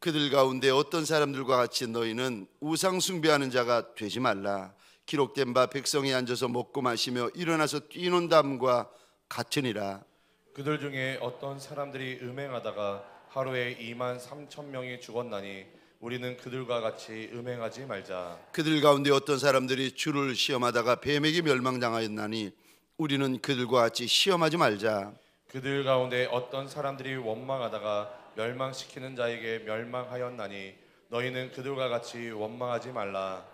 그들 가운데 어떤 사람들과 같이 너희는 우상 숭배하는 자가 되지 말라. 기록된 바 백성이 앉아서 먹고 마시며 일어나서 뛰논담과 같으니라. 그들 중에 어떤 사람들이 음행하다가 하루에 2만 3천 명이 죽었나니 우리는 그들과 같이 음행하지 말자. 그들 가운데 어떤 사람들이 주를 시험하다가 뱀에게 멸망당하였나니 우리는 그들과 같이 시험하지 말자. 그들 가운데 어떤 사람들이 원망하다가 멸망시키는 자에게 멸망하였나니 너희는 그들과 같이 원망하지 말라.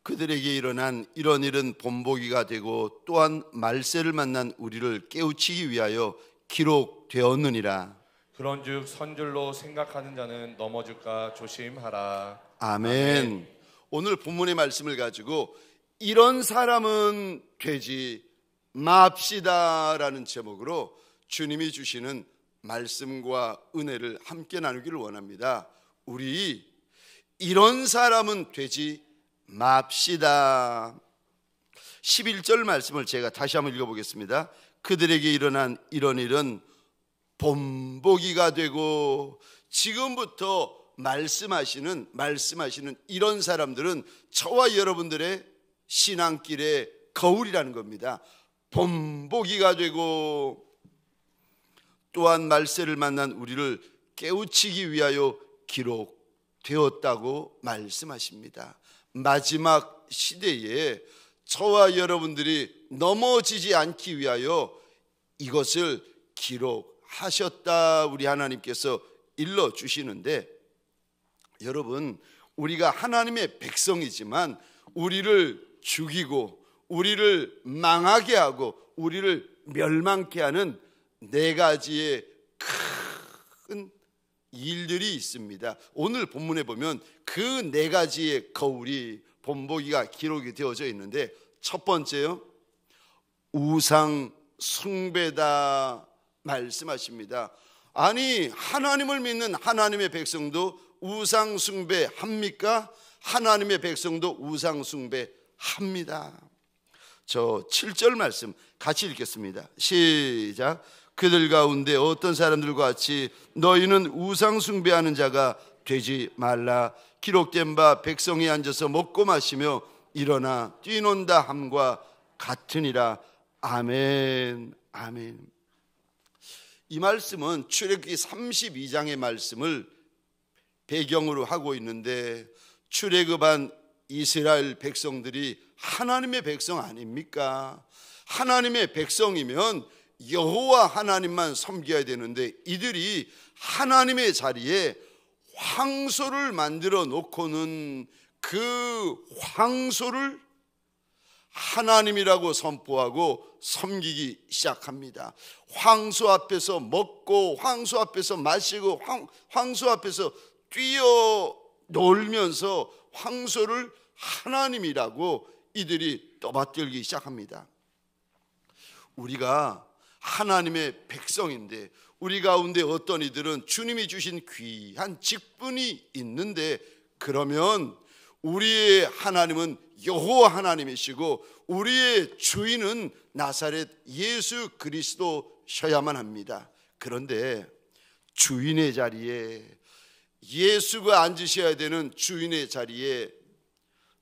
그들에게 일어난 이런 일은 본보기가 되고 또한 말세를 만난 우리를 깨우치기 위하여 기록되었느니라. 그런즉 선줄로 생각하는 자는 넘어질까 조심하라. 아멘. 오늘 본문의 말씀을 가지고 이런 사람은 되지 맙시다라는 제목으로 주님이 주시는 말씀과 은혜를 함께 나누기를 원합니다. 우리 이런 사람은 되지 맙시다. 11절 말씀을 제가 다시 한번 읽어보겠습니다. 그들에게 일어난 이런 일은 본보기가 되고, 지금부터 말씀하시는 이런 사람들은 저와 여러분들의 신앙길의 거울이라는 겁니다. 본보기가 되고 또한 말세를 만난 우리를 깨우치기 위하여 기록되었다고 말씀하십니다. 마지막 시대에 저와 여러분들이 넘어지지 않기 위하여 이것을 기록하셨다 우리 하나님께서 일러주시는데, 여러분, 우리가 하나님의 백성이지만 우리를 죽이고 우리를 망하게 하고 우리를 멸망케 하는 네 가지의 큰 일들이 있습니다. 오늘 본문에 보면 그 네 가지의 거울이 본보기가 기록이 되어져 있는데, 첫 번째요, 우상 숭배다 말씀하십니다. 아니, 하나님을 믿는 하나님의 백성도 우상 숭배합니까? 하나님의 백성도 우상 숭배합니다. 저 7절 말씀 같이 읽겠습니다. 시작. 그들 가운데 어떤 사람들과 같이 너희는 우상 숭배하는 자가 되지 말라. 기록된 바 백성이 앉아서 먹고 마시며 일어나 뛰논다 함과 같으니라. 아멘. 아멘. 이 말씀은 출애굽기 32장의 말씀을 배경으로 하고 있는데, 출애굽한 이스라엘 백성들이 하나님의 백성 아닙니까? 하나님의 백성이면 여호와 하나님만 섬겨야 되는데, 이들이 하나님의 자리에 황소를 만들어 놓고는 그 황소를 하나님이라고 선포하고 섬기기 시작합니다. 황소 앞에서 먹고 황소 앞에서 마시고 황소 앞에서 뛰어 놀면서 황소를 하나님이라고 이들이 떠받들기 시작합니다. 우리가 하나님의 백성인데, 우리 가운데 어떤 이들은 주님이 주신 귀한 직분이 있는데, 그러면 우리의 하나님은 여호와 하나님이시고 우리의 주인은 나사렛 예수 그리스도셔야만 합니다. 그런데 주인의 자리에, 예수가 앉으셔야 되는 주인의 자리에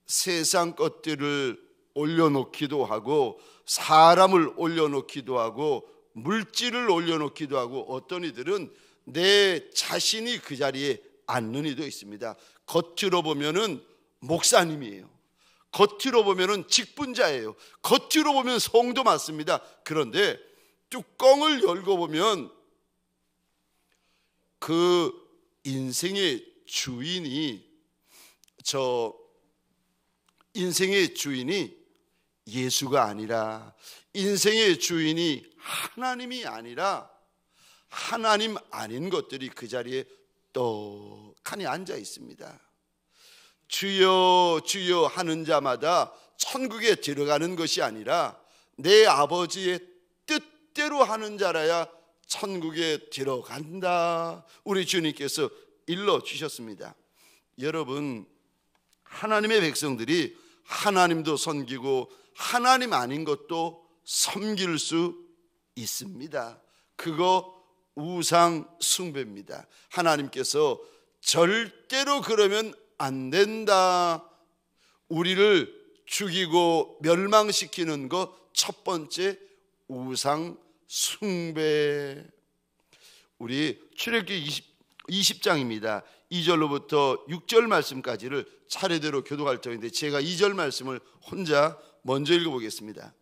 세상 것들을 올려놓기도 하고, 사람을 올려놓기도 하고, 물질을 올려놓기도 하고, 어떤 이들은 내 자신이 그 자리에 앉는 이도 있습니다. 겉으로 보면은 목사님이에요. 겉으로 보면은 직분자예요. 겉으로 보면 성도 맞습니다. 그런데 뚜껑을 열고 보면 그 인생의 주인이 예수가 아니라, 인생의 주인이 하나님이 아니라 하나님 아닌 것들이 그 자리에 떡하니 앉아 있습니다. 주여 주여 하는 자마다 천국에 들어가는 것이 아니라 내 아버지의 뜻대로 하는 자라야 천국에 들어간다, 우리 주님께서 일러주셨습니다. 여러분, 하나님의 백성들이 하나님도 섬기고 하나님 아닌 것도 섬길 수 있습니다. 그거 우상 숭배입니다. 하나님께서 절대로 그러면 안 된다. 우리를 죽이고 멸망시키는 것 첫 번째, 우상 숭배. 우리 출애굽기 20장입니다. 2절로부터 6절 말씀까지를 차례대로 교독할 터인데 제가 2절 말씀을 혼자 먼저 읽어보겠습니다.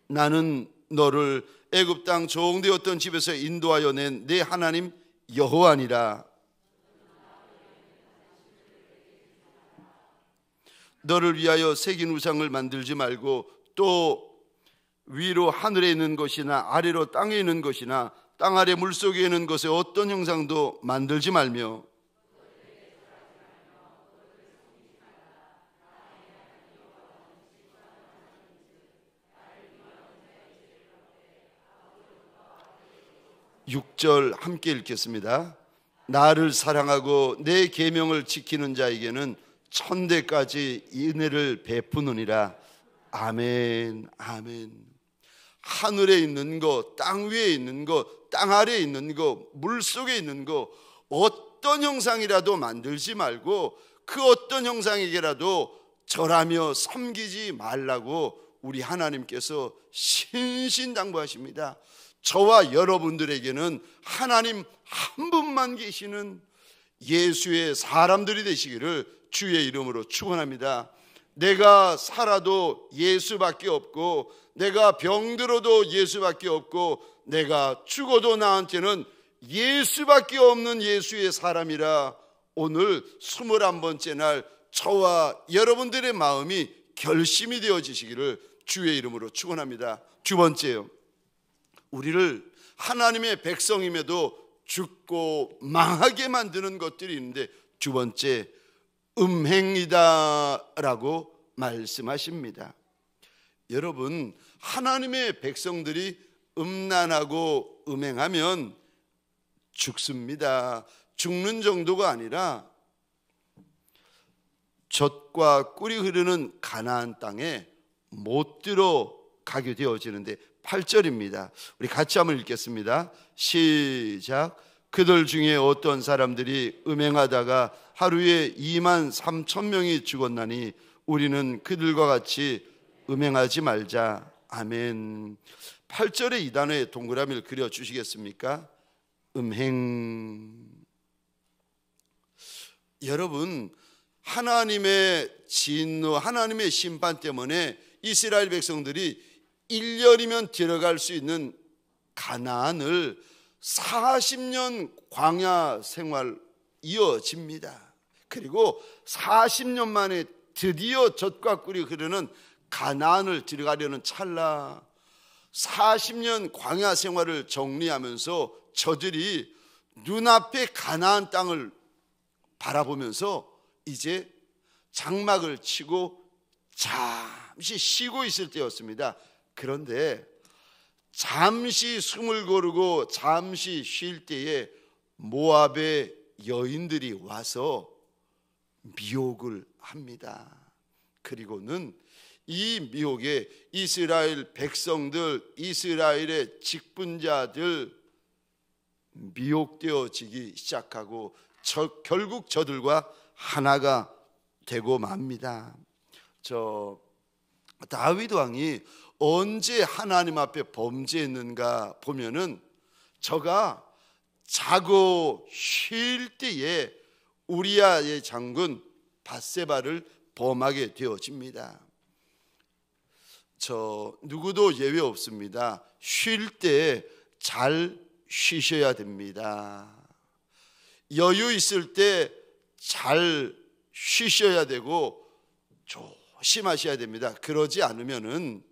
나는 너를 애굽 땅 종되었던 집에서 인도하여 낸 내 하나님 여호와니라. 너를 위하여 새긴 우상을 만들지 말고 또 위로 하늘에 있는 것이나 아래로 땅에 있는 것이나 땅 아래 물속에 있는 것의 어떤 형상도 만들지 말며 육 절 함께 읽겠습니다. 나를 사랑하고 내 계명을 지키는 자에게는 천대까지 은혜를 베푸느니라. 아멘. 아멘. 하늘에 있는 것, 땅 위에 있는 것, 땅 아래에 있는 것, 물속에 있는 것, 어떤 형상이라도 만들지 말고 그 어떤 형상에게라도 절하며 섬기지 말라고 우리 하나님께서 신신당부하십니다. 저와 여러분들에게는 하나님 한 분만 계시는 예수의 사람들이 되시기를 주의 이름으로 축원합니다. 내가 살아도 예수밖에 없고 내가 병들어도 예수밖에 없고 내가 죽어도 나한테는 예수밖에 없는 예수의 사람이라 오늘 21번째 날 저와 여러분들의 마음이 결심이 되어지시기를 주의 이름으로 축원합니다. 두 번째요, 우리를 하나님의 백성임에도 죽고 망하게 만드는 것들이 있는데 두 번째, 음행이다라고 말씀하십니다. 여러분, 하나님의 백성들이 음란하고 음행하면 죽습니다. 죽는 정도가 아니라 젖과 꿀이 흐르는 가나안 땅에 못 들어가게 되어지는데 8절입니다. 우리 같이 한번 읽겠습니다. 시작. 그들 중에 어떤 사람들이 음행하다가 하루에 2만 3천 명이 죽었나니 우리는 그들과 같이 음행하지 말자. 아멘. 8절의 이 단어에 동그라미를 그려주시겠습니까? 음행. 여러분, 하나님의 진노, 하나님의 심판 때문에 이스라엘 백성들이 1년이면 들어갈 수 있는 가나안을 40년 광야 생활 이어집니다. 그리고 40년 만에 드디어 젖과 꿀이 흐르는 가나안을 들어가려는 찰나 40년 광야 생활을 정리하면서 저들이 눈앞에 가나안 땅을 바라보면서 이제 장막을 치고 잠시 쉬고 있을 때였습니다. 그런데 잠시 숨을 고르고 잠시 쉴 때에 모압의 여인들이 와서 미혹을 합니다. 그리고는 이 미혹에 이스라엘 백성들, 이스라엘의 직분자들 미혹되어지기 시작하고 결국 저들과 하나가 되고 맙니다. 다윗 왕이 언제 하나님 앞에 범죄했는가 보면은 저가 자고 쉴 때에 우리아의 장군 밧세바를 범하게 되어집니다. 누구도 예외 없습니다. 쉴 때 잘 쉬셔야 됩니다. 여유 있을 때 잘 쉬셔야 되고 조심하셔야 됩니다. 그러지 않으면은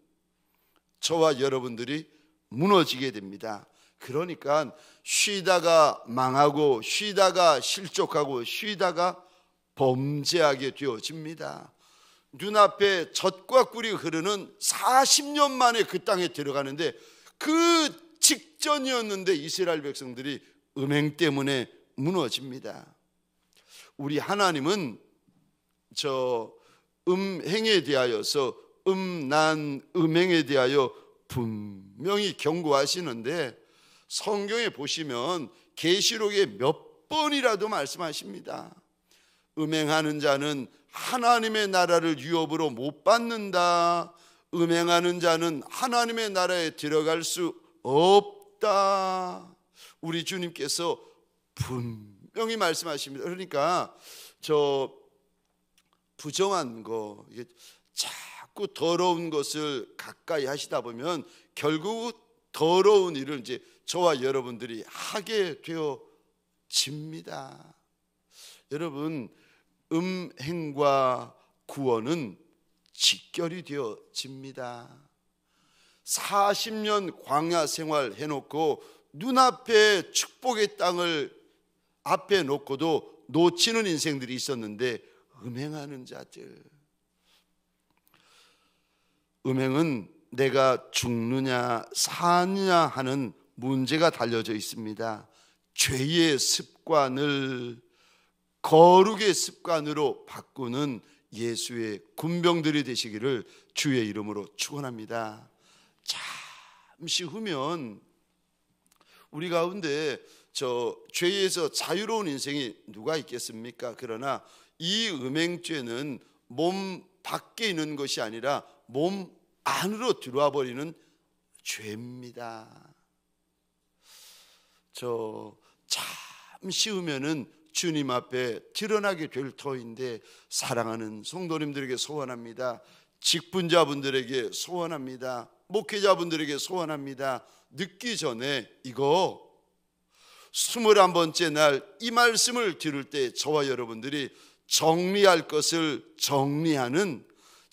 저와 여러분들이 무너지게 됩니다. 그러니까 쉬다가 망하고 쉬다가 실족하고 쉬다가 범죄하게 되어집니다. 눈앞에 젖과 꿀이 흐르는 40년 만에 그 땅에 들어가는데 그 직전이었는데 이스라엘 백성들이 음행 때문에 무너집니다. 우리 하나님은 음행에 대하여서 음행에 대하여 분명히 경고하시는데 성경에 보시면 계시록에 몇 번이라도 말씀하십니다. 음행하는 자는 하나님의 나라를 유업으로 못 받는다. 음행하는 자는 하나님의 나라에 들어갈 수 없다. 우리 주님께서 분명히 말씀하십니다. 그러니까 저 부정한 거, 자꾸 더러운 것을 가까이 하시다 보면 결국 더러운 일을 이제 저와 여러분들이 하게 되어집니다. 여러분, 음행과 구원은 직결이 되어집니다. 40년 광야 생활 해놓고 눈앞에 축복의 땅을 앞에 놓고도 놓치는 인생들이 있었는데, 음행하는 자들, 음행은 내가 죽느냐 사느냐 하는 문제가 달려져 있습니다. 죄의 습관을 거룩의 습관으로 바꾸는 예수의 군병들이 되시기를 주의 이름으로 축원합니다. 잠시 후면 우리 가운데 저 죄에서 자유로운 인생이 누가 있겠습니까? 그러나 이 음행죄는 몸 밖에 있는 것이 아니라 몸 안으로 들어와 버리는 죄입니다. 저 잠시 후면은 주님 앞에 드러나게 될 터인데, 사랑하는 성도님들에게 소원합니다. 직분자분들에게 소원합니다. 목회자분들에게 소원합니다. 늦기 전에 이거 21번째 날 이 말씀을 들을 때 저와 여러분들이 정리할 것을 정리하는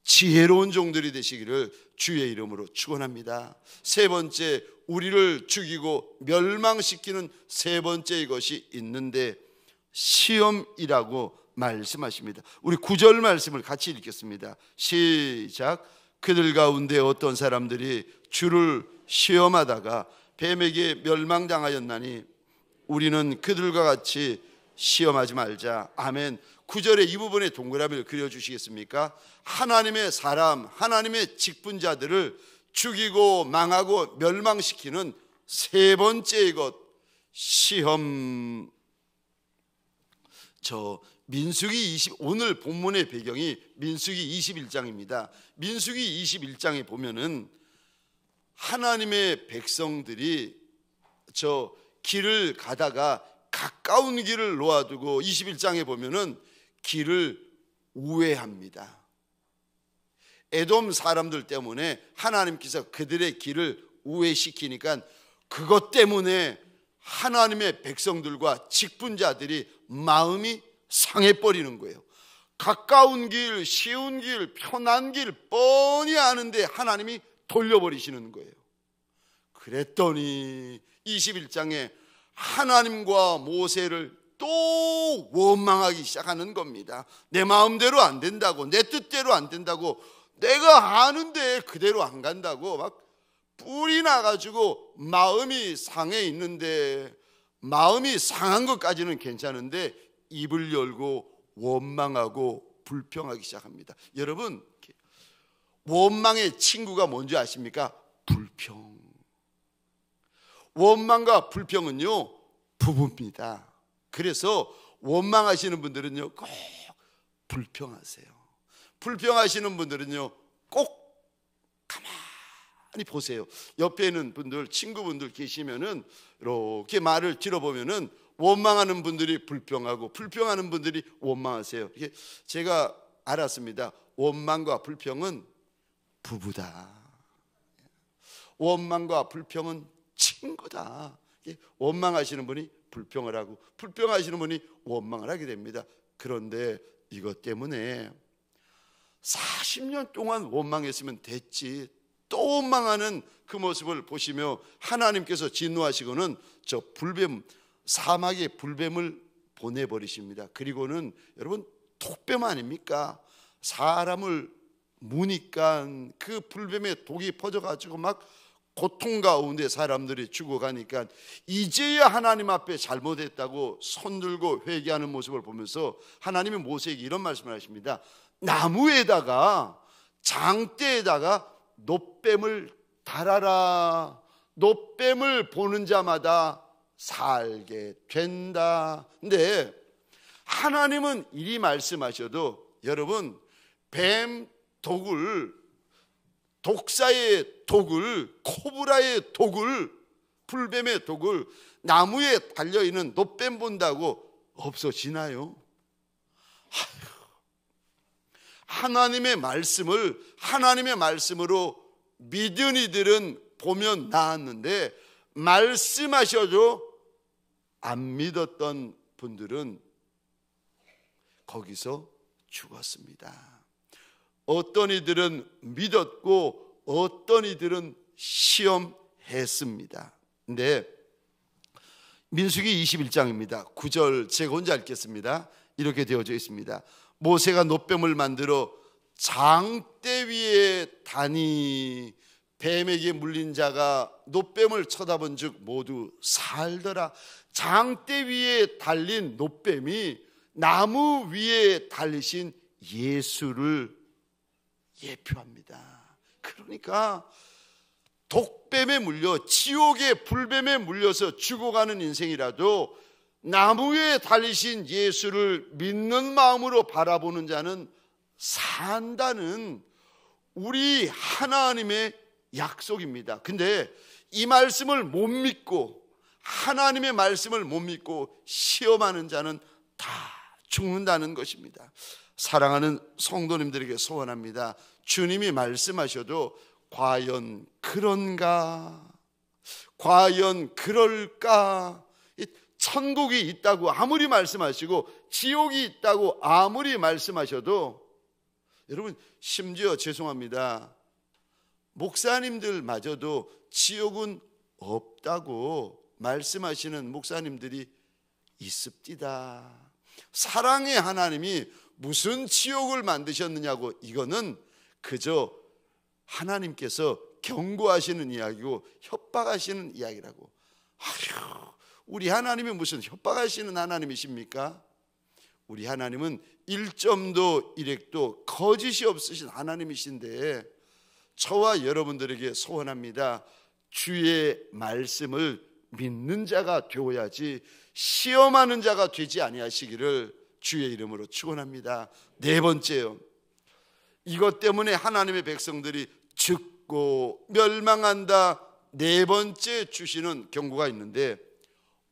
지혜로운 종들이 되시기를 주의 이름으로 축원합니다. 세 번째, 우리를 죽이고 멸망시키는 세 번째 것이 있는데 시험이라고 말씀하십니다. 우리 9절 말씀을 같이 읽겠습니다. 시작. 그들 가운데 어떤 사람들이 주를 시험하다가 뱀에게 멸망당하였나니 우리는 그들과 같이 시험하지 말자. 아멘. 9절의 이 부분에 동그라미를 그려주시겠습니까? 하나님의 사람, 하나님의 직분자들을 죽이고 망하고 멸망시키는 세 번째의 것, 시험. 민수기 20, 오늘 본문의 배경이 민수기 21장입니다. 민수기 21장에 보면은 하나님의 백성들이 저 길을 가다가 가까운 길을 놓아두고 21장에 보면은 길을 우회합니다. 에돔 사람들 때문에 하나님께서 그들의 길을 우회시키니까 그것 때문에 하나님의 백성들과 직분자들이 마음이 상해버리는 거예요. 가까운 길, 쉬운 길, 편한 길 뻔히 아는데 하나님이 돌려버리시는 거예요. 그랬더니 21장에 하나님과 모세를 또 원망하기 시작하는 겁니다. 내 마음대로 안 된다고, 내 뜻대로 안 된다고, 내가 아는데 그대로 안 간다고 막 뿔이 나가지고 마음이 상해 있는데, 마음이 상한 것까지는 괜찮은데 입을 열고 원망하고 불평하기 시작합니다. 여러분, 원망의 친구가 뭔지 아십니까? 불평. 원망과 불평은요 부부입니다. 그래서 원망하시는 분들은요 꼭 불평하세요. 불평하시는 분들은요 꼭 가만히 보세요. 옆에 있는 분들, 친구분들 계시면은 이렇게 말을 들어보면은 원망하는 분들이 불평하고 불평하는 분들이 원망하세요. 이게 제가 알았습니다. 원망과 불평은 부부다. 원망과 불평은 친구다. 원망하시는 분이 불평을 하고 불평하시는 분이 원망을 하게 됩니다. 그런데 이것 때문에 40년 동안 원망했으면 됐지, 또 원망하는 그 모습을 보시며 하나님께서 진노하시고는 저 불뱀, 사막에 불뱀을 보내버리십니다. 그리고는 여러분 독뱀 아닙니까? 사람을 무니까 그 불뱀의 독이 퍼져가지고 막 고통 가운데 사람들이 죽어가니까 이제야 하나님 앞에 잘못했다고 손들고 회개하는 모습을 보면서 하나님이 모세에게 이런 말씀을 하십니다. 나무에다가 장대에다가 놋뱀을 달아라. 노뱀을 보는 자마다 살게 된다. 근데 하나님은 이리 말씀하셔도 여러분, 뱀 독을, 독사의 독을, 코브라의 독을, 불뱀의 독을 나무에 달려있는 노뱀 본다고 없어지나요? 하나님의 말씀으로 믿은 이들은 보면 나았는데, 말씀하셔도 안 믿었던 분들은 거기서 죽었습니다. 어떤 이들은 믿었고 어떤 이들은 시험했습니다. 근데 민수기 21장입니다. 9절 제가 혼자 읽겠습니다. 이렇게 되어져 있습니다. 모세가 노뱀을 만들어 장대 위에 다니 뱀에게 물린 자가 노뱀을 쳐다본 즉 모두 살더라. 장대 위에 달린 노뱀이 나무 위에 달리신 예수를 예표합니다. 그러니까 독뱀에 물려, 지옥의 불뱀에 물려서 죽어가는 인생이라도 나무 위에 달리신 예수를 믿는 마음으로 바라보는 자는 산다는 우리 하나님의 약속입니다. 근데 이 말씀을 못 믿고, 하나님의 말씀을 못 믿고 시험하는 자는 다 죽는다는 것입니다. 사랑하는 성도님들에게 소원합니다. 주님이 말씀하셔도 과연 그런가? 과연 그럴까? 천국이 있다고 아무리 말씀하시고 지옥이 있다고 아무리 말씀하셔도, 여러분, 심지어 죄송합니다, 목사님들마저도 지옥은 없다고 말씀하시는 목사님들이 있습니다. 사랑의 하나님이 무슨 지옥을 만드셨느냐고, 이거는 그저 하나님께서 경고하시는 이야기고 협박하시는 이야기라고. 아휴, 우리 하나님이 무슨 협박하시는 하나님이십니까? 우리 하나님은 1점도 1핵도 거짓이 없으신 하나님이신데, 저와 여러분들에게 소원합니다. 주의 말씀을 믿는 자가 되어야지 시험하는 자가 되지 아니하시기를 주의 이름으로 축원합니다. 네 번째요, 이것 때문에 하나님의 백성들이 죽고 멸망한다. 네 번째 주시는 경고가 있는데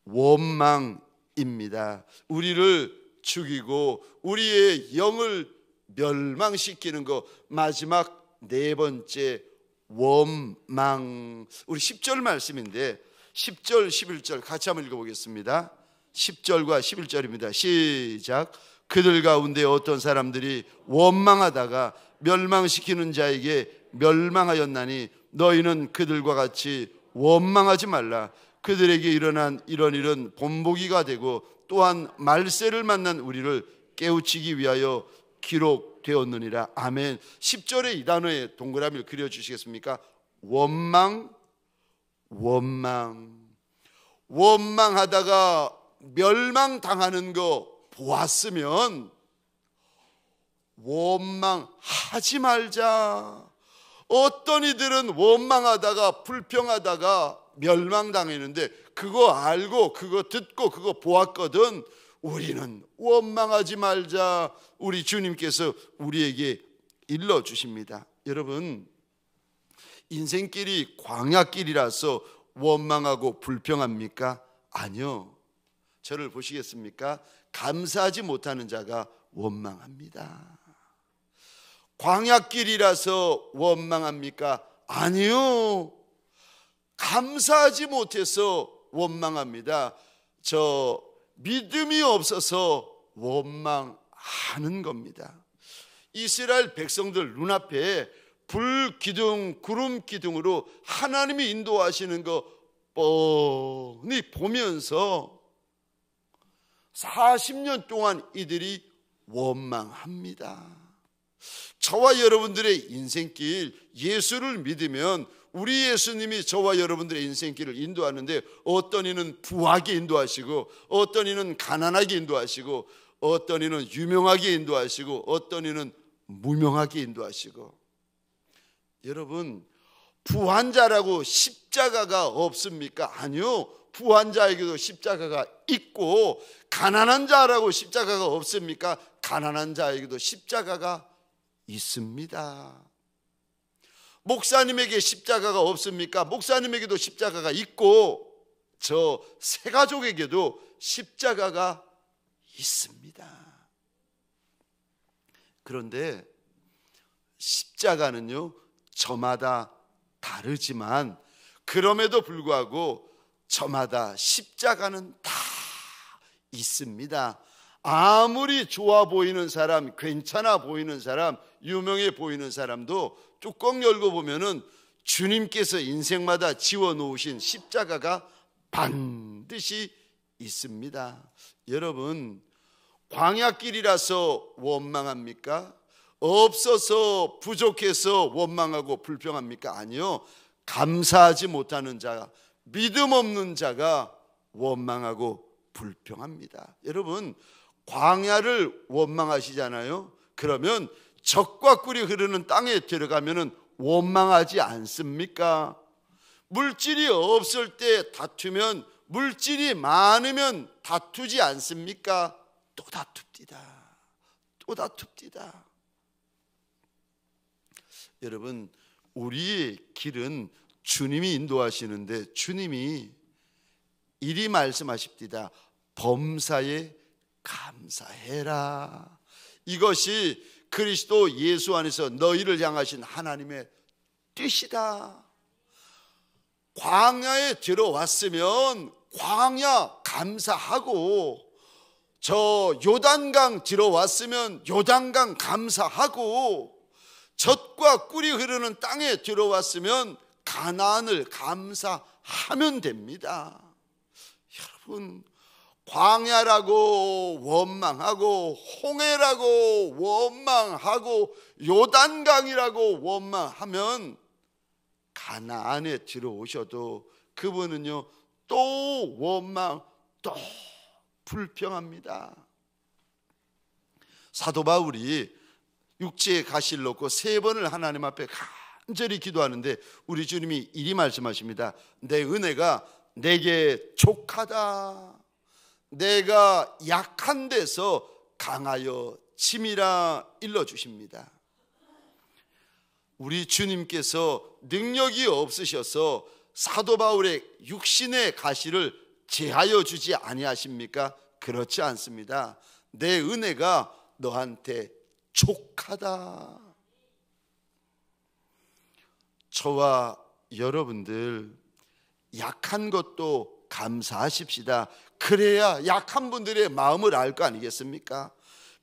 원망입니다. 우리를 죽이고 우리의 영을 멸망시키는 것, 마지막 네 번째 원망. 우리 10절 말씀인데 10절 11절 같이 한번 읽어보겠습니다. 10절과 11절입니다. 시작. 그들 가운데 어떤 사람들이 원망하다가 멸망시키는 자에게 멸망하였나니 너희는 그들과 같이 원망하지 말라. 그들에게 일어난 이런 일은 본보기가 되고 또한 말세를 만난 우리를 깨우치기 위하여 기록되었느니라. 아멘. 10절에 이 단어의 동그라미를 그려주시겠습니까? 원망. 원망하다가 멸망당하는 거 보았으면 원망하지 말자. 어떤 이들은 원망하다가 불평하다가 멸망당했는데 그거 알고 그거 듣고 그거 보았거든. 우리는 원망하지 말자. 우리 주님께서 우리에게 일러주십니다. 여러분, 인생길이 광야길이라서 원망하고 불평합니까? 아니요. 저를 보시겠습니까? 감사하지 못하는 자가 원망합니다. 광야길이라서 원망합니까? 아니요. 감사하지 못해서 원망합니다. 저 믿음이 없어서 원망하는 겁니다. 이스라엘 백성들 눈앞에 불기둥 구름기둥으로 하나님이 인도하시는 거 뻔히 보면서 40년 동안 이들이 원망합니다. 저와 여러분들의 인생길, 예수를 믿으면 우리 예수님이 저와 여러분들의 인생길을 인도하는데, 어떤 이는 부하게 인도하시고 어떤 이는 가난하게 인도하시고 어떤 이는 유명하게 인도하시고 어떤 이는 무명하게 인도하시고. 여러분, 부한 자라고 십자가가 없습니까? 아니요. 부한 자에게도 십자가가 있고, 가난한 자라고 십자가가 없습니까? 가난한 자에게도 십자가가 있습니다. 목사님에게 십자가가 없습니까? 목사님에게도 십자가가 있고, 저 세 가족에게도 십자가가 있습니다. 그런데 십자가는요, 저마다 다르지만 그럼에도 불구하고 저마다 십자가는 다 있습니다. 아무리 좋아 보이는 사람, 괜찮아 보이는 사람, 유명해 보이는 사람도 뚜껑 열고 보면은 주님께서 인생마다 지워놓으신 십자가가 반드시 있습니다. 여러분, 광야길이라서 원망합니까? 없어서 부족해서 원망하고 불평합니까? 아니요. 감사하지 못하는 자, 믿음 없는 자가 원망하고 불평합니다. 여러분, 광야를 원망하시잖아요. 그러면 적과 꿀이 흐르는 땅에 들어가면 원망하지 않습니까? 물질이 없을 때 다투면, 물질이 많으면 다투지 않습니까? 또 다툽디다. 또 다툽디다. 여러분, 우리의 길은 주님이 인도하시는데 주님이 이리 말씀하십니다. 범사에 감사해라. 이것이 그리스도 예수 안에서 너희를 향하신 하나님의 뜻이다. 광야에 들어왔으면 광야 감사하고, 저 요단강 들어왔으면 요단강 감사하고, 젖과 꿀이 흐르는 땅에 들어왔으면 가나안을 감사하면 됩니다. 여러분, 광야라고 원망하고, 홍해라고 원망하고, 요단강이라고 원망하면 가나안에 들어오셔도 그분은요 또 원망, 또 불평합니다. 사도 바울이 육지에 가시를 놓고 3번을 하나님 앞에 간절히 기도하는데 우리 주님이 이리 말씀하십니다. 내 은혜가 내게 족하다. 내가 약한 데서 강하여 침이라 일러주십니다. 우리 주님께서 능력이 없으셔서 사도 바울의 육신의 가시를 제하여 주지 아니하십니까? 그렇지 않습니다. 내 은혜가 너한테 족하다. 저와 여러분들 약한 것도 감사하십시다. 그래야 약한 분들의 마음을 알 거 아니겠습니까?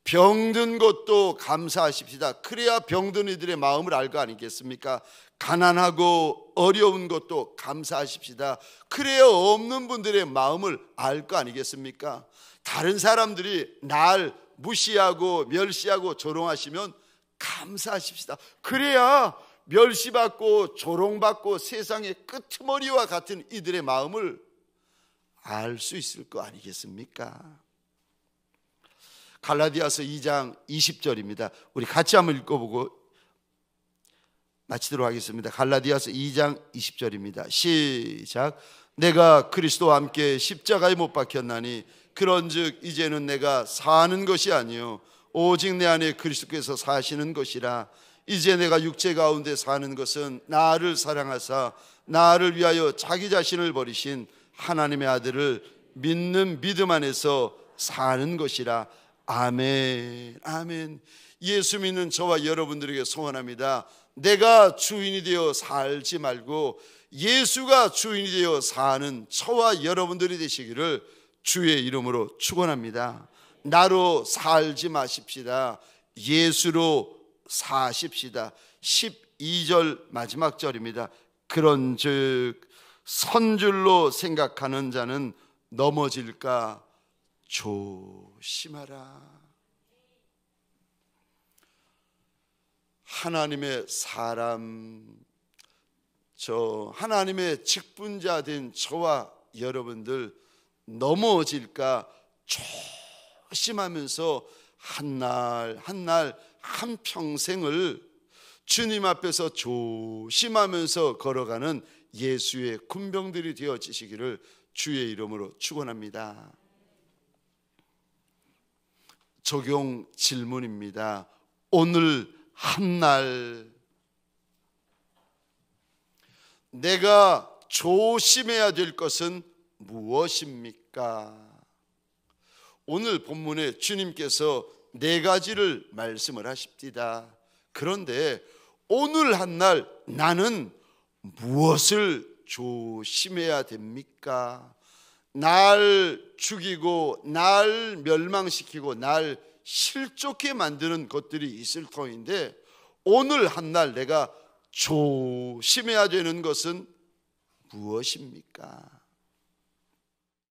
병든 것도 감사하십시다. 그래야 병든 이들의 마음을 알 거 아니겠습니까? 가난하고 어려운 것도 감사하십시다. 그래야 없는 분들의 마음을 알 거 아니겠습니까? 다른 사람들이 날 무시하고 멸시하고 조롱하시면 감사하십시다. 그래야 멸시받고 조롱받고 세상의 끄트머리와 같은 이들의 마음을 알 수 있을 거 아니겠습니까? 갈라디아서 2장 20절입니다. 우리 같이 한번 읽어보고 마치도록 하겠습니다. 갈라디아서 2장 20절입니다. 시작. 내가 그리스도와 함께 십자가에 못 박혔나니 그런즉 이제는 내가 사는 것이 아니요 오직 내 안에 그리스도께서 사시는 것이라. 이제 내가 육체 가운데 사는 것은 나를 사랑하사 나를 위하여 자기 자신을 버리신 하나님의 아들을 믿는 믿음 안에서 사는 것이라. 아멘. 아멘. 예수 믿는 저와 여러분들에게 소원합니다. 내가 주인이 되어 살지 말고 예수가 주인이 되어 사는 저와 여러분들이 되시기를 주의 이름으로 축원합니다. 나로 살지 마십시다. 예수로 사십시다. 12절 마지막 절입니다. 그런즉 선줄로 생각하는 자는 넘어질까 조심하라. 하나님의 사람, 저 하나님의 직분자 된 저와 여러분들 넘어질까 조심하면서 한 날 한 날 한 평생을 주님 앞에서 조심하면서 걸어가는 예수의 군병들이 되어지시기를 주의 이름으로 축원합니다. 적용 질문입니다. 오늘 한날 내가 조심해야 될 것은 무엇입니까? 오늘 본문에 주님께서 4가지를 말씀을 하십니다. 그런데 오늘 한날 나는 무엇을 조심해야 됩니까? 날 죽이고 날 멸망시키고 날 실족해 만드는 것들이 있을 터인데 오늘 한날 내가 조심해야 되는 것은 무엇입니까?